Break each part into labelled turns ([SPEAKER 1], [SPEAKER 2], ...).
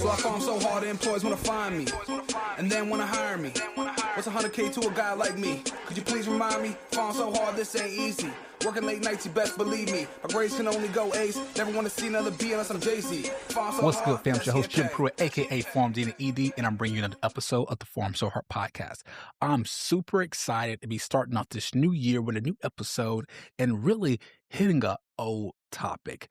[SPEAKER 1] So I farm so hard the employees wanna find me, and then wanna hire me. What's 100K to a guy like me? Could you please remind me? Farm so hard, this ain't easy. Working late nights, you best believe me. My grades can only go ace. Never wanna see another B unless I'm Jay-Z.
[SPEAKER 2] What's good, fam? It's your host, Jimmy Pruitt, aka PharmD and ED, and I'm bringing you another episode of the Pharm So Hard Podcast. I'm super excited to be starting off this new year with a new episode and really hitting a old topic.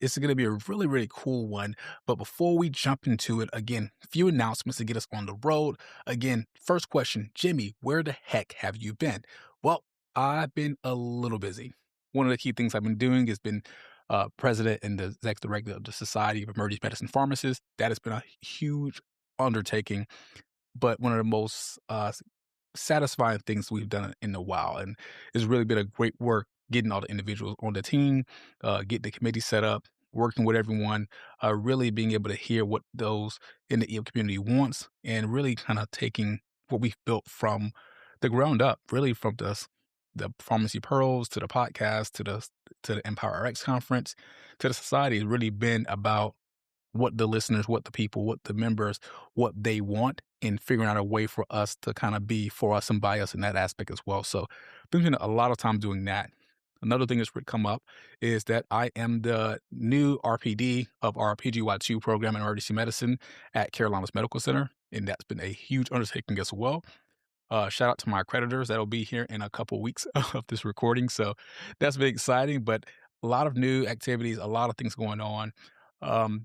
[SPEAKER 2] It's going to be a really, really cool one. But before we jump into it, again, a few announcements to get us on the road. Again, first question, Jimmy, where the heck have you been? Well, I've been a little busy. One of the key things I've been doing has been president and the executive director of the Society of Emergency Medicine Pharmacists. That has been a huge undertaking, but one of the most satisfying things we've done in a while. And it's really been a great work getting all the individuals on the team, getting the committee set up, working with everyone, really being able to hear what those in the EM community wants, and really kind of taking what we've built from the ground up, really from the Pharmacy Pearls to the podcast to the Empower RX conference to the society. Has really been about what the listeners, what the people, what the members, what they want, and figuring out a way for us to kind of be for us and by us in that aspect as well. So been spending a lot of time doing that. Another thing that's come up is that I am the new RPD of our PGY2 program in emergency medicine at Carolinas Medical Center, and that's been a huge undertaking as well. Shout out to my accreditors. That'll be here in a couple weeks of this recording. So that's been exciting, but a lot of new activities, a lot of things going on.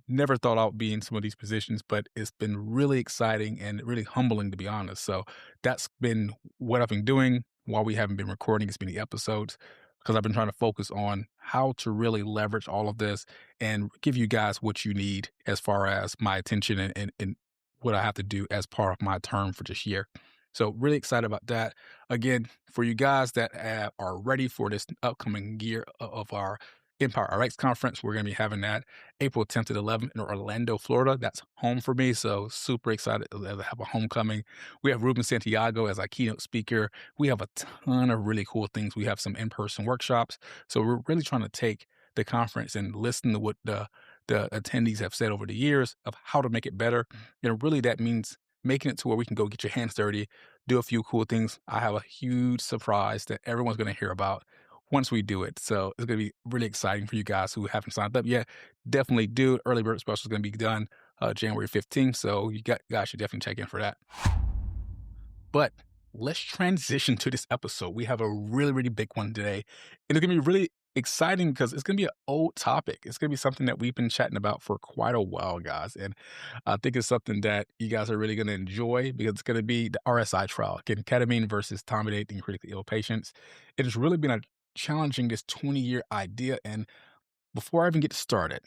[SPEAKER 2] Never thought I'd be in some of these positions, but it's been really exciting and really humbling, to be honest. So that's been what I've been doing while we haven't been recording as many episodes, because I've been trying to focus on how to really leverage all of this and give you guys what you need as far as my attention and what I have to do as part of my term for this year. So really excited about that. Again, for you guys that are ready for this upcoming year of our Empower RX conference, we're going to be having that April 10th to 11th in Orlando, Florida. That's home for me. So super excited to have a homecoming. We have Ruben Santiago as our keynote speaker. We have a ton of really cool things. We have some in-person workshops. So we're really trying to take the conference and listen to what the attendees have said over the years of how to make it better. And really that means making it to where we can go get your hands dirty, do a few cool things. I have a huge surprise that everyone's going to hear about once we do it. So it's going to be really exciting for you guys who haven't signed up yet. Definitely do. Early bird special is going to be done January 15th. So you guys should definitely check in for that. But let's transition to this episode. We have a really, really big one today. And it's going to be really exciting because it's going to be an old topic. It's going to be something that we've been chatting about for quite a while, guys. And I think it's something that you guys are really going to enjoy because it's going to be the RSI trial. Again, ketamine versus Etomidate in critically ill patients. It has really been challenging this 20-year idea. And before I even get started,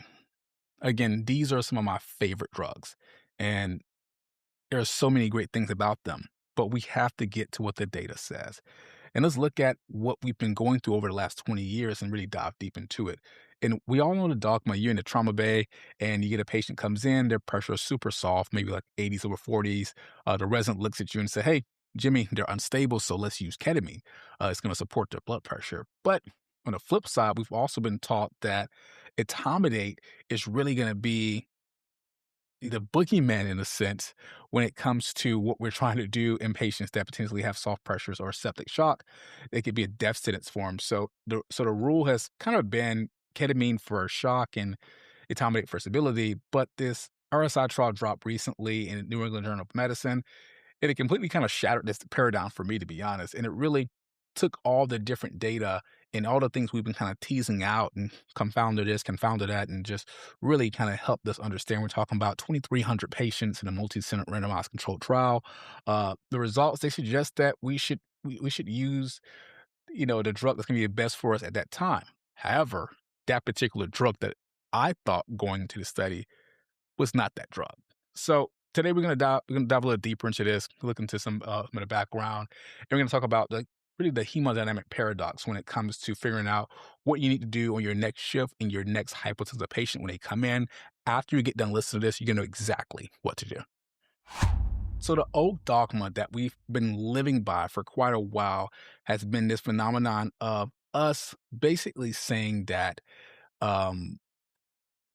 [SPEAKER 2] again, these are some of my favorite drugs. And there are so many great things about them, but we have to get to what the data says. And let's look at what we've been going through over the last 20 years and really dive deep into it. And we all know the dogma. You're in the trauma bay and you get a patient comes in, their pressure is super soft, maybe like 80s over 40s. The resident looks at you and say, hey, Jimmy, they're unstable, so let's use ketamine. It's going to support their blood pressure. But on the flip side, we've also been taught that Etomidate is really going to be the boogeyman in a sense when it comes to what we're trying to do in patients that potentially have soft pressures or septic shock. It could be a death sentence for them. So the rule has kind of been ketamine for shock and Etomidate for stability. But this RSI trial dropped recently in the New England Journal of Medicine, and it completely kind of shattered this paradigm for me, to be honest. And it really took all the different data and all the things we've been kind of teasing out and confounded this, confounded that, and just really kind of helped us understand. We're talking about 2,300 patients in a multi-center randomized controlled trial. The results, they suggest that we should use, the drug that's going to be the best for us at that time. However, that particular drug that I thought going into the study was not that drug. So today we're going to dive a little deeper into this, look into some of the background, and we're going to talk about really the hemodynamic paradox when it comes to figuring out what you need to do on your next shift and your next hypotensive patient when they come in. After you get done listening to this, you're going to know exactly what to do. So the old dogma that we've been living by for quite a while has been this phenomenon of us basically saying that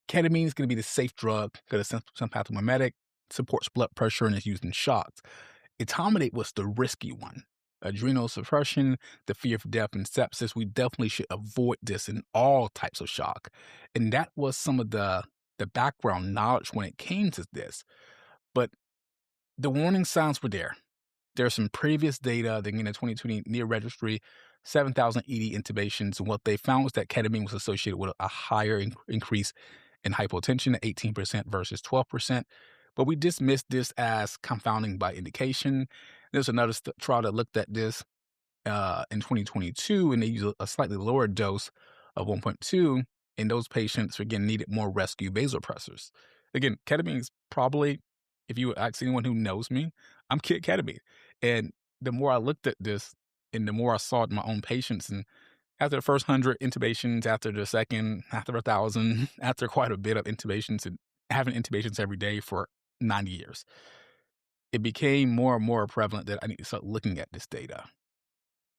[SPEAKER 2] Ketamine is going to be the safe drug because it's sympathomimetic, supports blood pressure, and is used in shocks. Etomidate was the risky one. Adrenal suppression, the fear of death and sepsis. We definitely should avoid this in all types of shock. And that was some of the background knowledge when it came to this. But the warning signs were there. There's some previous data, in the 2020 near registry, 7,000 ED intubations. And what they found was that ketamine was associated with a higher increase in hypotension, 18% versus 12%. But we dismissed this as confounding by indication. There's another trial that looked at this in 2022, and they used a slightly lower dose of 1.2, and those patients, again, needed more rescue vasopressors. Again, ketamine is probably, if you ask anyone who knows me, I'm ketamine. And the more I looked at this, and the more I saw it in my own patients, and after the first 100 intubations, after the second, after 1,000, after quite a bit of intubations, and having intubations every day for 90 years, it became more and more prevalent that I need to start looking at this data.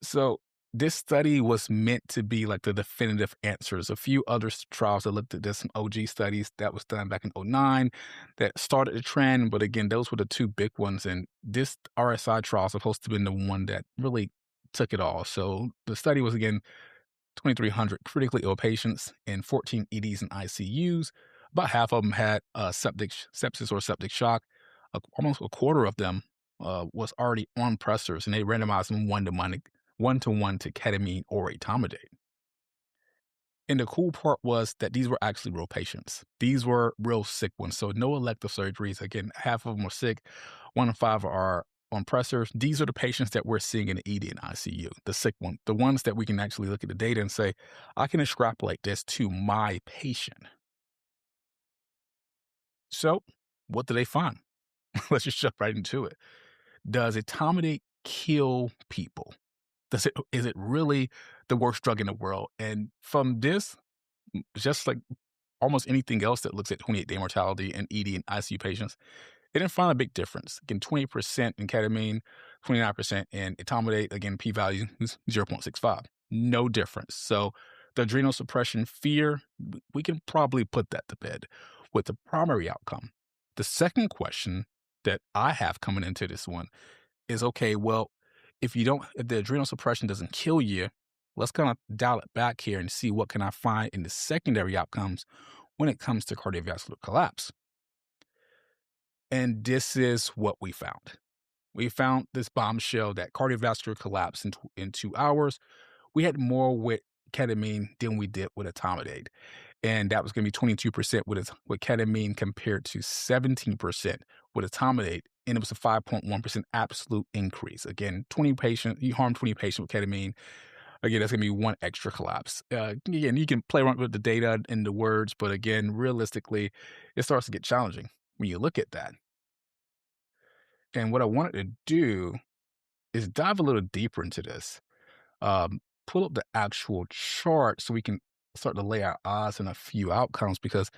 [SPEAKER 2] So this study was meant to be like the definitive answers. A few other trials that looked at this, some OG studies that was done back in 2009 that started the trend. But again, those were the two big ones. And this RSI trial is supposed to have been the one that really took it all. So the study was, again, 2,300 critically ill patients in 14 EDs and ICUs. About half of them had sepsis or septic shock. Almost a quarter of them was already on pressors, and they randomized them one-to-one to ketamine or etomidate. And the cool part was that these were actually real patients. These were real sick ones. So no elective surgeries. Again, half of them were sick. 1 in 5 are on pressors. These are the patients that we're seeing in the ED and ICU, the sick ones, the ones that we can actually look at the data and say, I can extrapolate this to my patient. So what do they find? Let's just jump right into it. Does etomidate kill people? Is it really the worst drug in the world? And from this, just like almost anything else that looks at 28-day mortality in ED and ICU patients, they didn't find a big difference. Again, 20% in ketamine, 29% in etomidate. Again, p-value is 0.65. No difference. So the adrenal suppression fear, we can probably put that to bed with the primary outcome. The second question that I have coming into this one is, okay, well, if the adrenal suppression doesn't kill you, let's kind of dial it back here and see what can I find in the secondary outcomes when it comes to cardiovascular collapse. And this is what we found. We found this bombshell that cardiovascular collapse in 2 hours, we had more with ketamine than we did with etomidate. And that was going to be 22% with ketamine compared to 17% with etomidate. And it was a 5.1% absolute increase. Again, you harm 20 patients with ketamine. Again, that's going to be one extra collapse. Again, you can play around with the data and the words, but again, realistically, it starts to get challenging when you look at that. And what I wanted to do is dive a little deeper into this. Pull up the actual chart so we can start to lay our odds on a few outcomes, because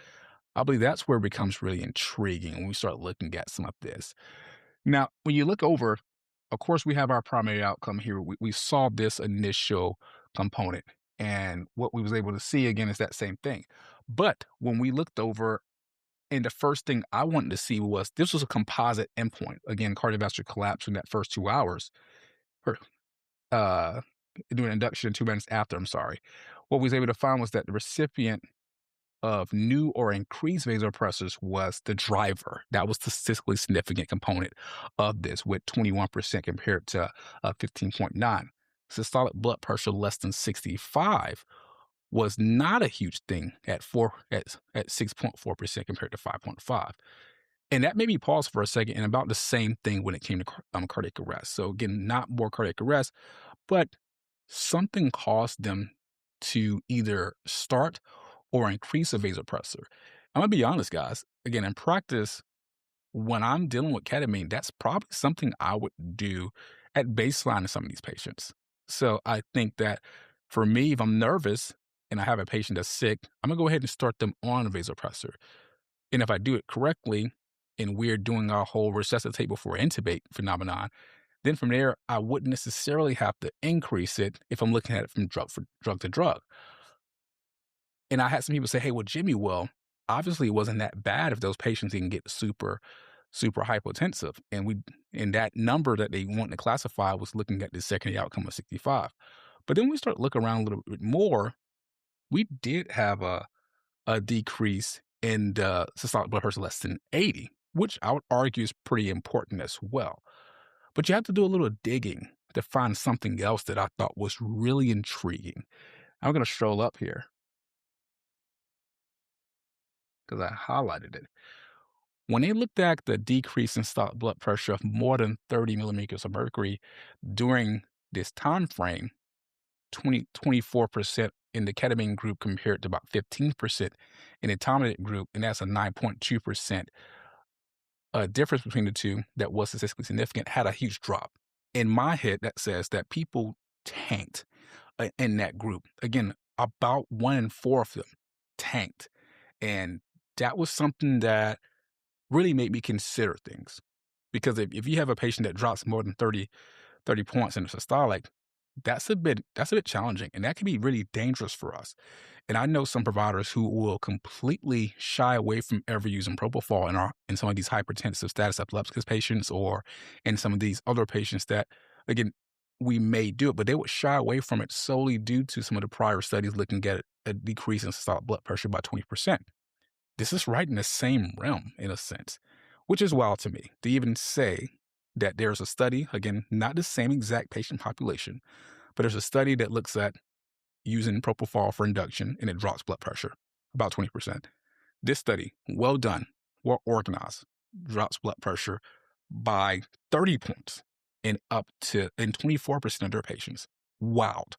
[SPEAKER 2] I believe that's where it becomes really intriguing when we start looking at some of this. Now, when you look over, of course, we have our primary outcome here. We saw this initial component, and what we was able to see, again, is that same thing. But when we looked over, and the first thing I wanted to see was, this was a composite endpoint. Again, cardiovascular collapse in that first 2 hours. Doing induction 2 minutes after, what we was able to find was that the recipient of new or increased vasopressors was the driver. That was the statistically significant component of this, with 21% compared to 15.9. Systolic blood pressure less than 65 was not a huge thing at 6.4% compared to 5.5. And that made me pause for a second, and about the same thing when it came to cardiac arrest. So again, not more cardiac arrest, but something caused them to either start or increase a vasopressor. I'm going to be honest, guys. Again, in practice, when I'm dealing with ketamine, that's probably something I would do at baseline in some of these patients. So I think that for me, if I'm nervous and I have a patient that's sick, I'm going to go ahead and start them on a vasopressor. And if I do it correctly, and we're doing our whole resuscitate before intubate phenomenon, then from there, I wouldn't necessarily have to increase it if I'm looking at it from drug to drug. And I had some people say, hey, well, Jimmy, obviously it wasn't that bad if those patients didn't get super, super hypotensive. And that number that they want to classify was looking at the secondary outcome of 65. But then we start looking around a little bit more. We did have a decrease in the systolic blood pressure less than 80, which I would argue is pretty important as well. But you have to do a little digging to find something else that I thought was really intriguing. I'm going to stroll up here because I highlighted it. When they looked at the decrease in systolic blood pressure of more than 30 millimeters of mercury during this time frame, 24% in the ketamine group compared to about 15% in the Etomidate group, and that's a 9.2% difference between the two that was statistically significant, had a huge drop. In my head, that says that people tanked in that group. Again, about 1 in 4 of them tanked. And that was something that really made me consider things. Because if you have a patient that drops more than 30 points in the systolic, that's a bit challenging, and that can be really dangerous for us. And I know some providers who will completely shy away from ever using propofol in some of these hypertensive status epilepticus patients, or in some of these other patients that, again, we may do it, but they would shy away from it solely due to some of the prior studies looking at a decrease in systolic blood pressure by 20%. This is right in the same realm, in a sense, which is wild to me to even say that there's a study, again, not the same exact patient population, but there's a study that looks at using propofol for induction, and it drops blood pressure about 20%. This study, well done, well organized, drops blood pressure by 30 points and 24% of their patients. Wild.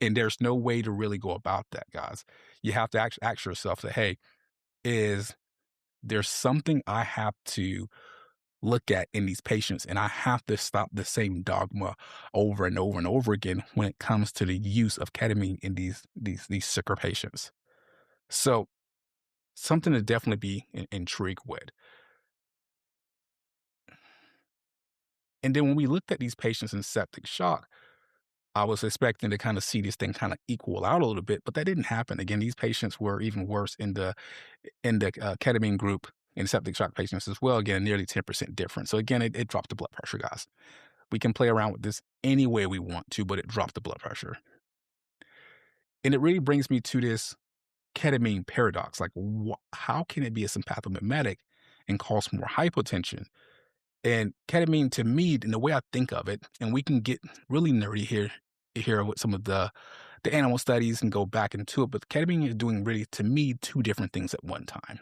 [SPEAKER 2] And there's no way to really go about that, guys. You have to ask yourself that, hey, is there something I have to look at in these patients, and I have to stop the same dogma over and over and over again when it comes to the use of ketamine in these sicker patients? So something to definitely be intrigued with. And then when we looked at these patients in septic shock, I was expecting to kind of see this thing kind of equal out a little bit, but that didn't happen. Again, these patients were even worse in the ketamine group in septic shock patients as well. Again, nearly 10% difference. So again, it dropped the blood pressure, guys. We can play around with this any way we want to, but it dropped the blood pressure. And it really brings me to this ketamine paradox. Like, how can it be a sympathomimetic and cause more hypotension? And ketamine, to me, in the way I think of it, and we can get really nerdy here with some of the animal studies and go back into it, but ketamine is doing really, to me, two different things at one time.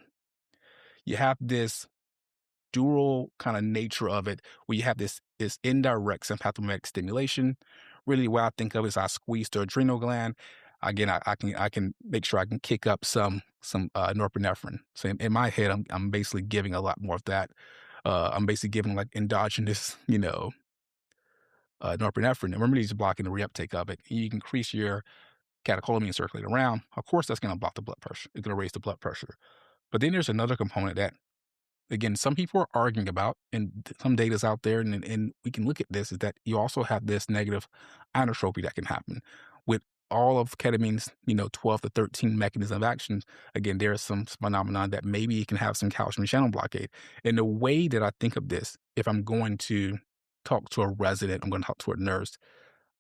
[SPEAKER 2] You have this dual kind of nature of it, where you have this indirect sympathomimetic stimulation. Really, the way I think of it is I squeeze the adrenal gland. Again, I can make sure I can kick up some norepinephrine. So in my head, I'm basically giving a lot more of that. I'm basically giving like endogenous, norepinephrine. And remember, these are blocking the reuptake of it. You can increase your catecholamine circulating around. Of course, that's going to block the blood pressure. It's going to raise the blood pressure. But then there's another component that, again, some people are arguing about, and some data's out there, and we can look at this, is that you also have this negative inotropy that can happen with all of ketamine's, 12 to 13 mechanism of action. Again, there is some phenomenon that maybe it can have some calcium channel blockade. And the way that I think of this, if I'm going to talk to a resident, I'm going to talk to a nurse,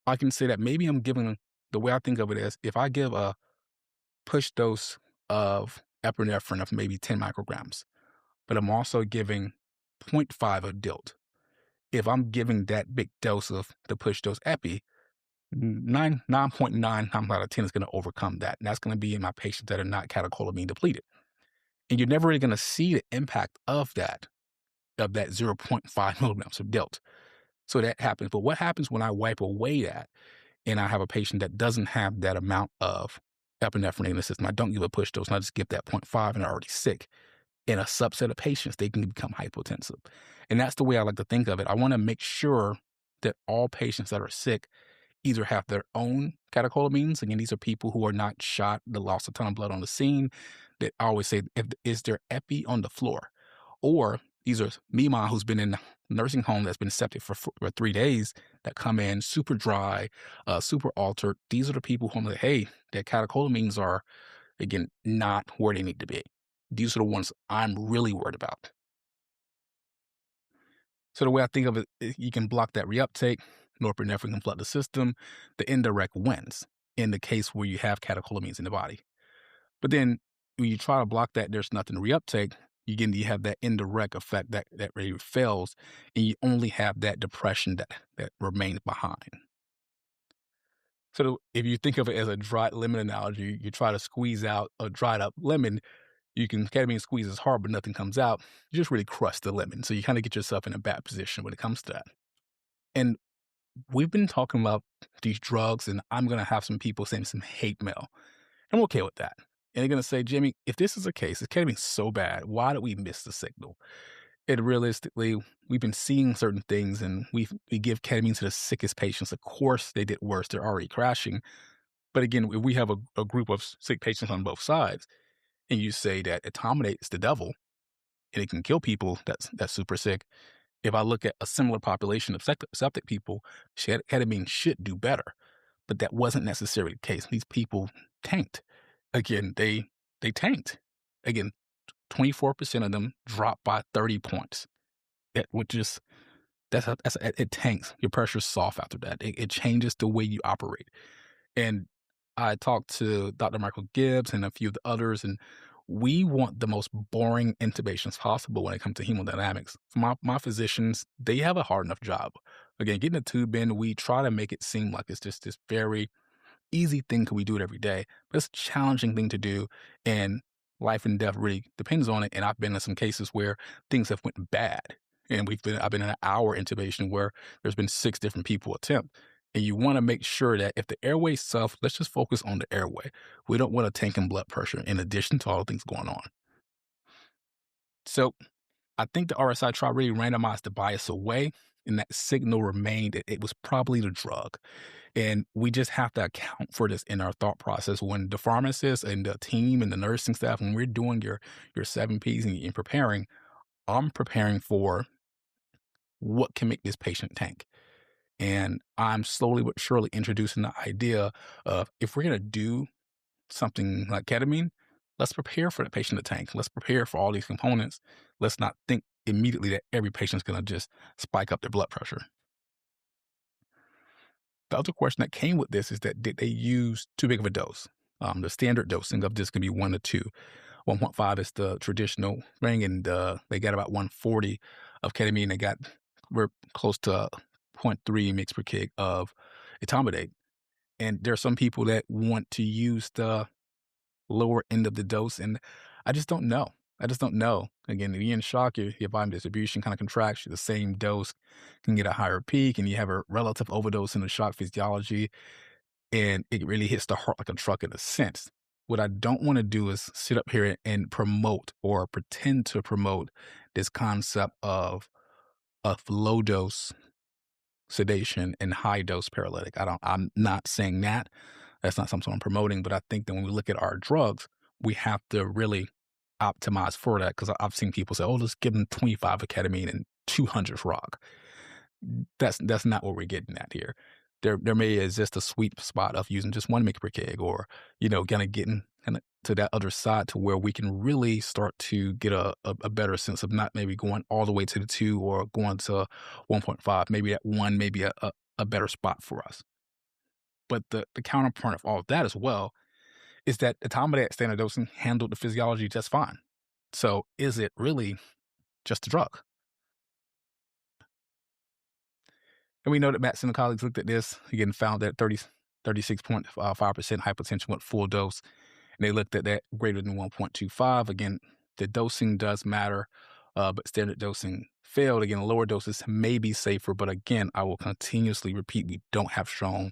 [SPEAKER 2] I can say that maybe I'm giving, the way I think of it is, if I give a push dose of epinephrine of maybe 10 micrograms, but I'm also giving 0.5 of DILT. If I'm giving that big dose of the push dose epi, 9.9 times out of 10 is going to overcome that. And that's going to be in my patients that are not catecholamine depleted. And you're never really going to see the impact of that 0.5 milligrams of DILT. So that happens. But what happens when I wipe away that and I have a patient that doesn't have that amount of epinephrine in the system? I don't give a push dose, and I just give that 0.5 and they're already sick. In a subset of patients, they can become hypotensive. And that's the way I like to think of it. I want to make sure that all patients that are sick either have their own catecholamines. Again, these are people who are not shot, that lost a ton of blood on the scene. That I always say, is there epi on the floor? Or these are Mima, who's been in a nursing home that's been septic for 3 days, that come in super dry, super altered. These are the people who I'm like, hey, their catecholamines are again, not where they need to be. These are the ones I'm really worried about. So the way I think of it, you can block that reuptake, norepinephrine can flood the system, the indirect wins in the case where you have catecholamines in the body. But then when you try to block that, there's nothing to reuptake. You have that indirect effect that really fails, and you only have that depression that remains behind. So if you think of it as a dried lemon analogy, you try to squeeze out a dried up lemon. Ketamine squeezes hard, but nothing comes out. You just really crush the lemon. So you kind of get yourself in a bad position when it comes to that. And we've been talking about these drugs, and I'm going to have some people send some hate mail. I'm okay with that. And they're going to say, Jimmy, if this is the case, if ketamine's so bad, why did we miss the signal? And realistically, we've been seeing certain things, and we give ketamine to the sickest patients. Of course, they did worse. They're already crashing. But again, if we have a group of sick patients on both sides, and you say that etomidate is the devil, and it can kill people that's super sick. If I look at a similar population of septic people, ketamine should do better. But that wasn't necessarily the case. These people tanked. Again, they tanked. Again, 24% of them dropped by 30 points. It tanks. Your pressure's soft after that. It changes the way you operate. And I talked to Dr. Michael Gibbs and a few of the others, and we want the most boring intubations possible when it comes to hemodynamics. For my physicians, they have a hard enough job. Again, getting a tube in, we try to make it seem like it's just this very easy thing because we do it every day, but it's a challenging thing to do, and life and death really depends on it. And I've been in some cases where things have went bad, and I've been in an hour intubation where there's been 6 different people attempt. And you want to make sure that if the airway suffers, let's just focus on the airway. We don't want a tank in blood pressure in addition to all the things going on. So I think the RSI trial really randomized the bias away, and that signal remained. It was probably the drug. And we just have to account for this in our thought process. When the pharmacist and the team and the nursing staff, when we're doing your 7Ps and preparing, I'm preparing for what can make this patient tank. And I'm slowly but surely introducing the idea of, if we're going to do something like ketamine, let's prepare for the patient to tank. Let's prepare for all these components. Let's not think immediately that every patient's going to just spike up their blood pressure. The other question that came with this is that, did they use too big of a dose? The standard dosing of this can be 1 to 2. 1.5 is the traditional thing, and they got about 140 of ketamine. We're close to 0.3 mg per kg of Etomidate. And there are some people that want to use the lower end of the dose, and I just don't know. Again, if you're in shock, your volume distribution kind of contracts. The same dose can get a higher peak, and you have a relative overdose in the shock physiology, and it really hits the heart like a truck in a sense. What I don't want to do is sit up here and promote or pretend to promote this concept of low dose sedation and high dose paralytic. I'm not saying that. That's not something I'm promoting, but I think that when we look at our drugs, we have to really optimize for that, because I've seen people say, oh, let's give them 25 of ketamine and 200 rock. That's not what we're getting at here. There may exist a sweet spot of using just 1 mg per kg, or, kind of getting to that other side to where we can really start to get a better sense of not maybe going all the way to the 2 or going to 1.5. Maybe that 1 may be a better spot for us. But the counterpoint of all of that as well is that etomidate standard dosing handled the physiology just fine. So is it really just a drug? And we know that Matson and colleagues looked at this, again, found that 36.5% hypotension went full dose. And they looked at that greater than 1.25. Again, the dosing does matter, but standard dosing failed. Again, lower doses may be safer, but again, I will continuously repeat, we don't have strong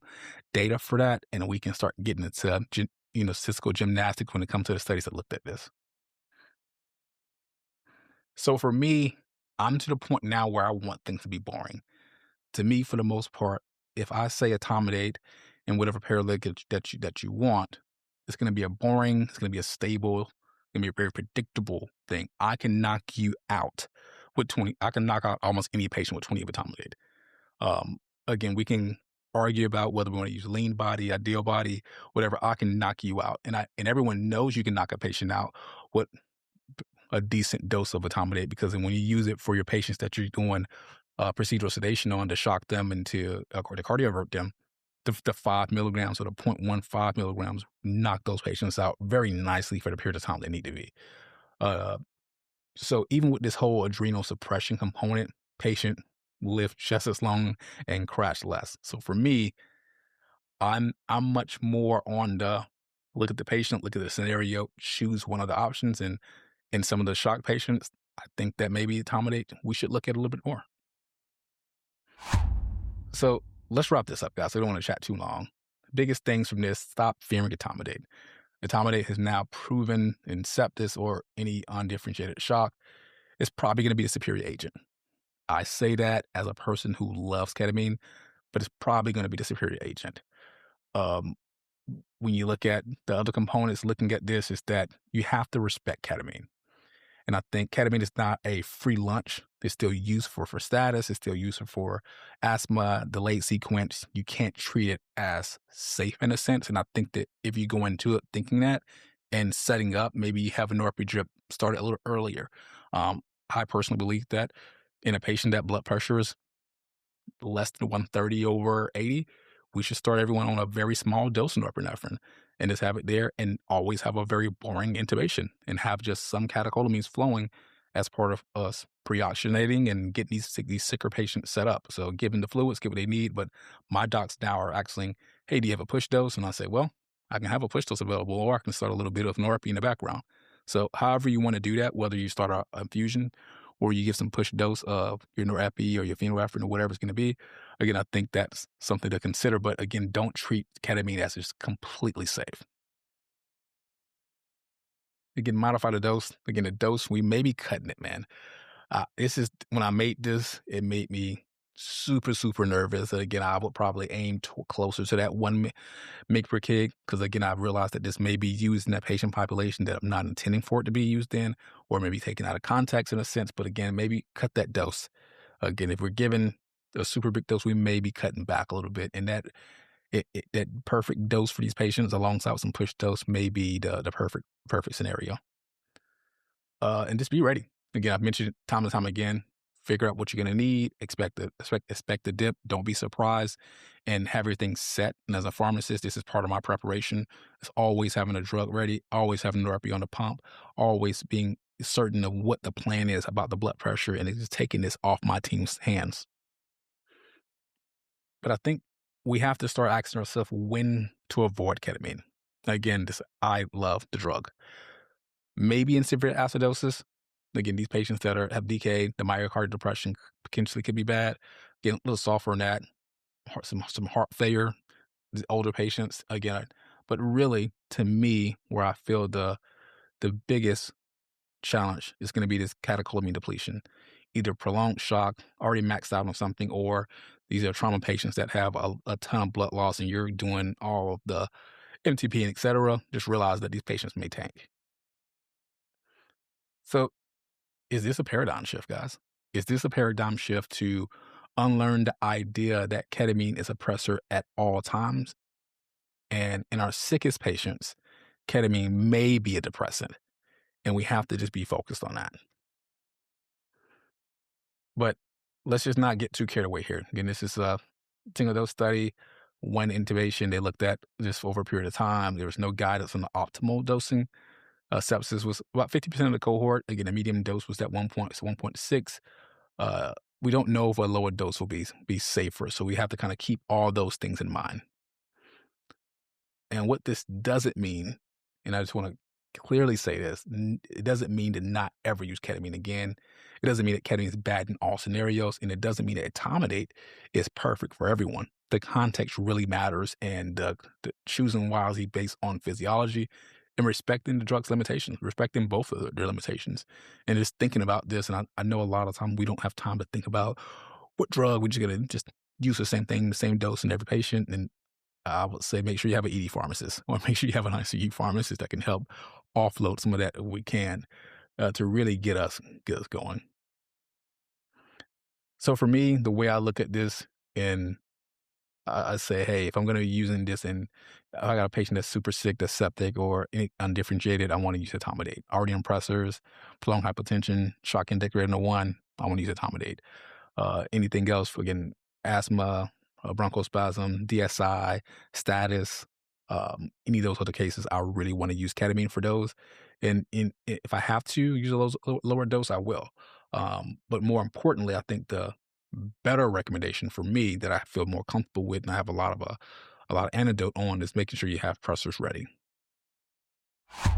[SPEAKER 2] data for that, and we can start getting into statistical gymnastics when it comes to the studies that looked at this. So for me, I'm to the point now where I want things to be boring. To me, for the most part, if I say etomidate and whatever paralytic that you want, it's going to be it's going to be a stable, it's going to be a very predictable thing. I can knock you out with 20. I can knock out almost any patient with 20 of etomidate. Again, we can argue about whether we want to use lean body, ideal body, whatever. I can knock you out, and everyone knows you can knock a patient out with a decent dose of Etomidate, because when you use it for your patients that you're doing procedural sedation on to shock them and to or to cardiovert them, the 5 milligrams or the 0.15 milligrams knock those patients out very nicely for the period of time they need to be. Uh, so even with this whole adrenal suppression component, patient live just as long and crash less. So for me, I'm much more on the look at the patient, look at the scenario, choose one of the options, and in some of the shock patients, I think that maybe Etomidate we should look at a little bit more. So let's wrap this up, guys. I don't want to chat too long. Biggest things from this: stop fearing Etomidate. Etomidate has now proven in sepsis or any undifferentiated shock, it's probably going to be a superior agent. I say that as a person who loves ketamine, but it's probably going to be the superior agent. Um, when you look at the other components, looking at this is that you have to respect ketamine. And I think ketamine is not a free lunch. It's still useful for status. It's still useful for asthma, delayed sequence. You can't treat it as safe in a sense. And I think that if you go into it thinking that and setting up, maybe you have a Norpy drip started a little earlier. I personally believe that in a patient that blood pressure is less than 130 over 80, we should start everyone on a very small dose of norepinephrine and just have it there and always have a very boring intubation and have just some catecholamines flowing as part of us pre-oxygenating and getting these sicker patients set up. So giving the fluids, get what they need. But my docs now are asking, hey, do you have a push dose? And I say, well, I can have a push dose available, or I can start a little bit of Norepy in the background. So however you want to do that, whether you start a infusion or you give some push dose of your Norepi or your phenylephrine or whatever it's going to be. Again, I think that's something to consider. But again, don't treat ketamine as just completely safe. Again, modify the dose. Again, the dose, we may be cutting it, man. This is, when I made this, it made me super, super nervous. Again, I would probably aim closer to that 1 mg per kg, because again, I've realized that this may be used in that patient population that I'm not intending for it to be used in, or maybe taken out of context in a sense. But again, maybe cut that dose. Again, if we're given a super big dose, we may be cutting back a little bit, and that that perfect dose for these patients, alongside with some push dose, may be the perfect scenario. And just be ready. Again, I've mentioned it time and time again. Figure out what you're going to need. Expect the dip. Don't be surprised, and have everything set. And as a pharmacist, this is part of my preparation. It's always having a drug ready, always having Norepinephrine on the pump, always being certain of what the plan is about the blood pressure, and it's taking this off my team's hands. But I think we have to start asking ourselves when to avoid ketamine. Again, I love the drug. Maybe in severe acidosis. Again, these patients that have DK, the myocardial depression potentially could be bad. Get a little softer on that. Some heart failure, the older patients again. But really, to me, where I feel the biggest challenge is going to be this catecholamine depletion. Either prolonged shock, already maxed out on something, or these are trauma patients that have a ton of blood loss, and you're doing all of the MTP and et cetera. Just realize that these patients may tank. So is this a paradigm shift, guys? Is this a paradigm shift to unlearn the idea that ketamine is a pressor at all times? And in our sickest patients, ketamine may be a depressant, and we have to just be focused on that. But let's just not get too carried away here. Again, this is a single dose study, one intubation. They looked at just over a period of time. There was no guidance on the optimal dosing. Sepsis was about 50% of the cohort. Again, the medium dose was at 1.6. We don't know if a lower dose will be safer, so we have to kind of keep all those things in mind. And what this doesn't mean, and I just want to clearly say this, it doesn't mean to not ever use ketamine again. It doesn't mean that ketamine is bad in all scenarios, and it doesn't mean that Etomidate is perfect for everyone. The context really matters, and the choosing wisely based on physiology and respecting the drug's limitations, respecting both of their limitations, and just thinking about this. And I know a lot of time we don't have time to think about what drug we're just going to just use the same thing, the same dose in every patient. And I would say make sure you have an ED pharmacist, or make sure you have an ICU pharmacist that can help offload some of that if we can, to really get us going. So for me, the way I look at this, and I say, hey, if I'm going to be using this and I got a patient that's super sick, that's septic or undifferentiated, I want to use Etomidate. Already on pressors, prolonged hypertension, shock index greater than 1, I want to use Etomidate. Anything else, again, asthma, bronchospasm, DSI, status, any of those other cases, I really want to use ketamine for those. And if I have to use a lower dose, I will. But more importantly, I think the better recommendation for me that I feel more comfortable with, and I have a lot of antidote on, is making sure you have pressors ready. All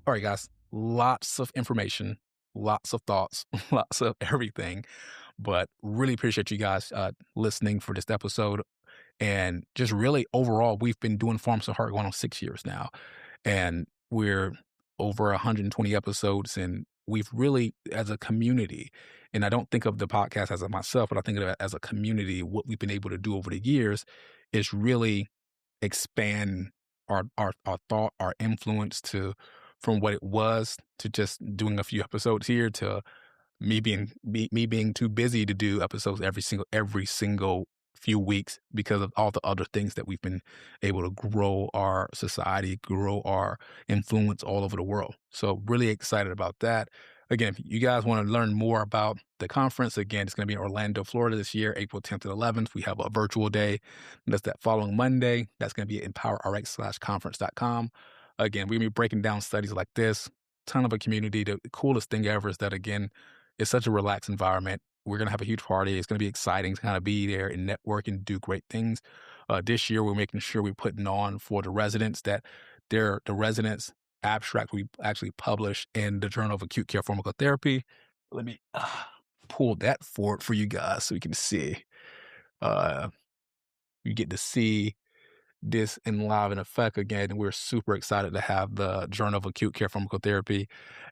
[SPEAKER 2] right, guys, lots of information, lots of thoughts, lots of everything, but really appreciate you guys listening for this episode. And just really overall, we've been doing Pharm So Hard going on 6 years now, and we're over 120 episodes, and we've really, as a community, and I don't think of the podcast as a myself, but I think of it as a community, what we've been able to do over the years is really expand our thought, our influence to from what it was to just doing a few episodes here to me being too busy to do episodes every single few weeks because of all the other things that we've been able to grow our society, grow our influence all over the world. So really excited about that. Again, if you guys want to learn more about the conference, again, it's going to be in Orlando, Florida this year, April 10th and 11th. We have a virtual day. That's that following Monday. That's going to be at empowerrx/conference.com. Again, we're going to be breaking down studies like this. Ton of a community. The coolest thing ever is that, again, it's such a relaxed environment. We're going to have a huge party. It's going to be exciting to kind of be there and network and do great things. This year, we're making sure we're putting on for the residents that the residents abstract we actually published in the Journal of Acute Care Pharmacotherapy. Let me pull that forward for you guys so you can see. You get to see this in live in effect again. And we're super excited to have the Journal of Acute Care Pharmacotherapy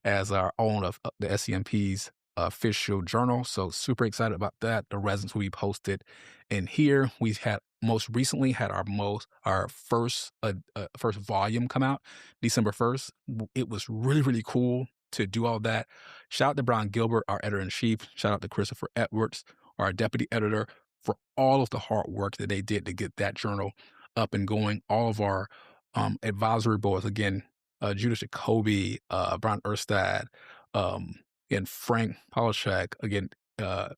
[SPEAKER 2] as our own of the SCMP's official journal. So super excited about that. The residents will be posted in here. We've had most recently had our first volume come out December 1st. It was really, really cool to do all that. Shout out to Brian Gilbert, our editor-in-chief. Shout out to Christopher Edwards, our deputy editor, for all of the hard work that they did to get that journal up and going. All of our advisory boards, again, Judah Jacoby, Brian Erstad, and Frank Polishek, again,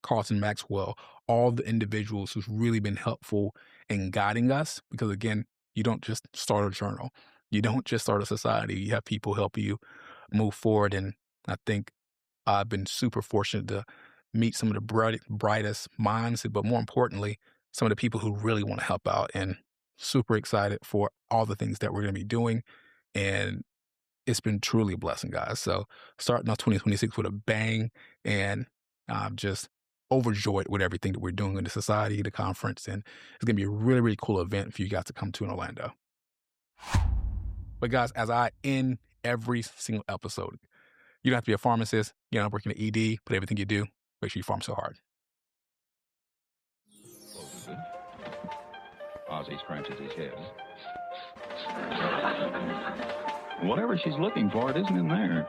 [SPEAKER 2] Carlton Maxwell, all the individuals who's really been helpful in guiding us. Because again, you don't just start a journal. You don't just start a society. You have people help you move forward. And I think I've been super fortunate to meet some of the brightest minds, but more importantly, some of the people who really want to help out, and super excited for all the things that we're going to be doing. And it's been truly a blessing, guys. So starting off 2026 with a bang, and I'm just overjoyed with everything that we're doing in the society, the conference, and it's going to be a really, really cool event for you guys to come to in Orlando. But guys, as I end every single episode, you don't have to be a pharmacist, you're not working at ED, but everything you do, make sure you farm so hard.
[SPEAKER 3] Ozzy scratches his head. Whatever she's looking for, it isn't in there.